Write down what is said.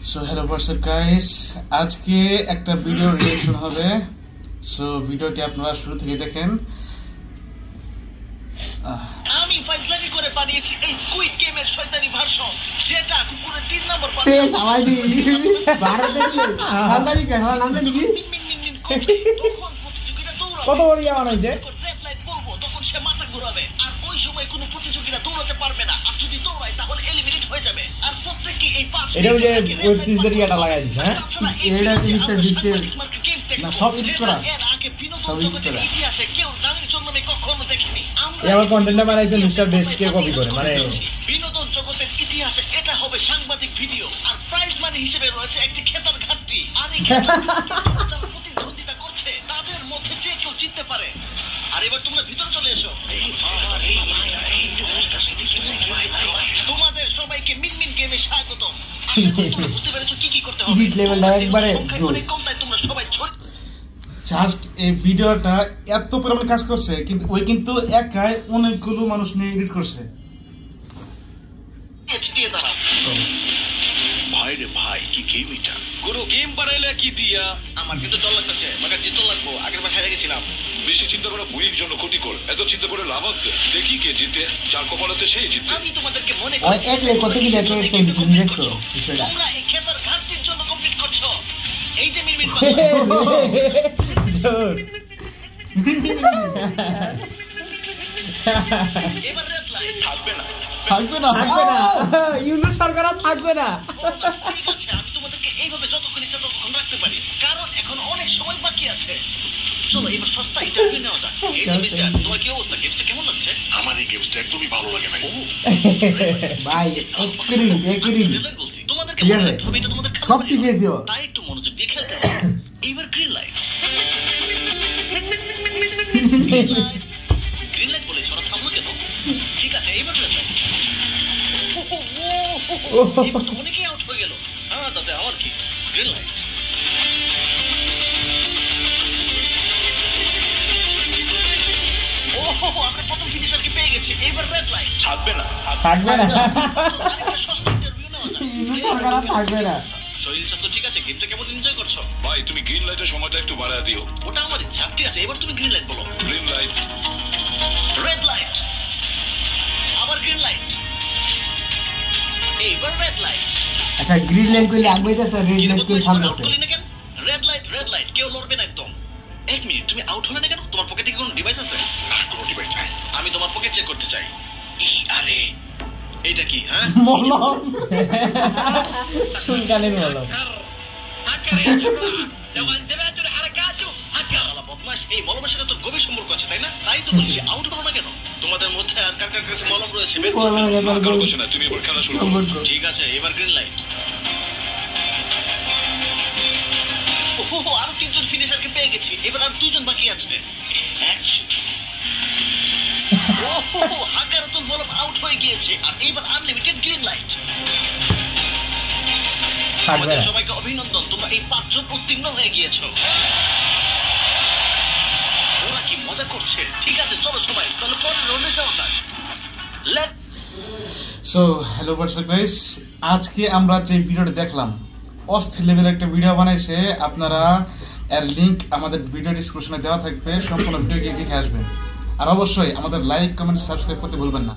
So hello WhatsApp guys, আজকে একটা video reaction হবে। সো ভিডিওটি আপনারা শুরু থেকে দেখেন। আমি ফাইজলামি করে বানিয়েছি এই স্কুইড গেমের শয়তানি ভার্সন, যেটা কুকুরের 3 নম্বর পার্ট। এ সবাই দি ভারতে কি সাংবাদি কে হল নাম জানি কি তখন প্রতিযোগিতা দৌড়াবে। কত বড় ইয়ান হইছে রেড লাইট বলবো তখন সে মাথা ঘুরাবে, আর ওই সময় কোনো প্রতিযোগিতা দৌড়াতে পারবে না, আর যদি দৌড়ায় তাহলে এলিমিনেট হয়ে যাবে। আর প্রত্যেককে এই 5 এটা যে ওয়েব সিরিজের ইয়াটা লাগাই দিছে। হ্যাঁ এটা কি মিস্টার ডিস্টে না সব এডিট করা, এর আগে বিনোদন জগতের ইতিহাসে কেউ রানীর জন্য কখনো দেখিনি। আমরা এই কন্টেন্টটা বানাইছে মিস্টার বেস্ট কে কপি করে, মানে বিনোদন জগতের ইতিহাসে এটা হবে সাংবাদিক ভিডিও। আর প্রাইজ মানি হিসেবে রয়েছে একটি খেতার ঘাটতি। আর এই খেতার যারা প্রতিদ্বন্দ্বিতা করছে তাদের মধ্যে যে কেউ জিততে পারে। আর এবার তোমরা ভিতরে চলে এসো। তোমাদের সবাইকে মিনমিন গেমে স্বাগতম। আশা করি তোমরা বুঝতে পেরেছো কি কি করতে হবে। ইট লেভেলটা একবারে অনেক কম, তাই তোমরা সবাই জাস্ট এই ভিডিওটা এত পরিমাণে কাজ করছে, কিন্তু ওই কিন্তু একাই অনেকগুলো মানুষ নিয়ে এডিট করছে। ভাই রে ভাই, কি গেম এটা? কোনো গেম বানাইলে কি দিয়া? আমার কিন্তু ডর লাগতেছে, মাগার জিতো লাগবো। আগের বার হেরে গেছিলাম। বেশি চিন্তা করা বুড়ির জন্য ক্ষতিকর। এত চিন্তা করে লাভ আছে? দেখি কে জিতে, যার কপাল আছে সেই জিতে। আমি তোমাদেরকে মনে ওই একলে কত কি দেখছো বিষয়টা। তোমরা এই খেতার ঘাটতির জন্য কমপ্লিট করছো। এই যে মিনমিন এবার রেড লাইট থাকবে না, থাকবে না, থাকবে না, ইউনুস সরকার থাকবে না। ঠিক আছে, আমি তোমাদেরকে এইভাবে যতক্ষণ ইচ্ছা ততক্ষণ রাখতে পারি, কারণ এখন অনেক সময় বাকি আছে। চলো এবার সস্তা ইন্টারভিউ নেওয়া যাক। এই যে মিস্টার, তোমার কি অবস্থা? গেমসটা কেমন লাগছে? আমার এই গেমসটা একদমই ভালো লাগে না। ভাই একরি বলছি তোমাদেরকে মনে রাখতে হবে এটা তোমাদের সব ঠিক আছে, তাই একটু মনোযোগ দিয়ে খেলতে হবে। এইবার গ্রিন লাইট গ্রিন লাইট বলেছ না, থামলো কেন? ঠিক আছে, এইবার রেড লাইট। এবার তো অনেকেই আউট হয়ে গেল। হ্যাঁ দাদা, আমার কি গ্রিন লাইট। আমরা প্রথম ফিনিশারকে পেয়ে গেছি। এবার রেড লাইট থাকবে না, থাকবে না। আরেকটা সস্তা ইন্টারভিউ নেওয়া যাক। ইউনুস সরকার থাকবে না। শরীর স্বাস্থ্য ঠিক আছে? গেমটা কেমন এনজয় করছো? ভাই তুমি গ্রিন লাইটের সময়টা একটু বাড়ায় দিও। ওটা আমার ইচ্ছা। ঠিক আছে, এবার তুমি গ্রিন লাইট বলো। গ্রিন লাইট, রেড লাইট, আবার গ্রিন লাইট, এইবার রেড লাইট। আচ্ছা গ্রিন লাইট কইলে আগবাইতেছে, রেড লাইট কই সামনেছে। রেড লাইট, কেউ লড়বে না একদম। এক মিনিট, তুমি আউট হলে না কেন? তোমার পকেটে কি কোনো ডিভাইস আছে? না কোনো ডিভাইস নাই। আমি তোমার পকেট চেক করতে চাই। আরে এটা কি? হ্যাঁ মলম, শুনকানের মলম। এই মলমের সাথে তোর গভীর সম্পর্ক আছে, তাই না? তাই তো বলছি আউট হলো না কেন? তোমাদের মধ্যে আর কার কার কাছে মলম রয়েছে? কারো কাছে না, তুমি এবার খেলা শুরু করো। ঠিক আছে, এবার গ্রিন লাইট। আরো 3 জন ফিনিশারকে পেয়ে গেছি। এবার আর 2 জন বাকি আছে। হাকারতুল মলম আউট হয়ে গিয়েছে। আর এবার আনলিমিটেড গ্রিন লাইট। আমাদের সবাইকে অভিনন্দন, তোমরা এই 5 জন উত্তীর্ণ হয়ে গিয়েছো। ওরা কি মজা করছে? ঠিক আছে, চলো সবাই তাহলে পরের রাউন্ডে যাওয়া যাক। সো হ্যালো হোয়াটসঅ্যাপ গাইস, আজকে আমরা যে ভিডিওটা দেখলাম অস্থির লেভেলের একটা ভিডিও বানাইছে। আপনারা এর লিংক আমাদের ভিডিও ডিসক্রিপশনে দেওয়া থাকবে, সম্পূর্ণ ভিডিও গিয়ে দেখে আসবেন। আর অবশ্যই আমাদের লাইক, কমেন্ট, সাবস্ক্রাইব করতে ভুলবেন না।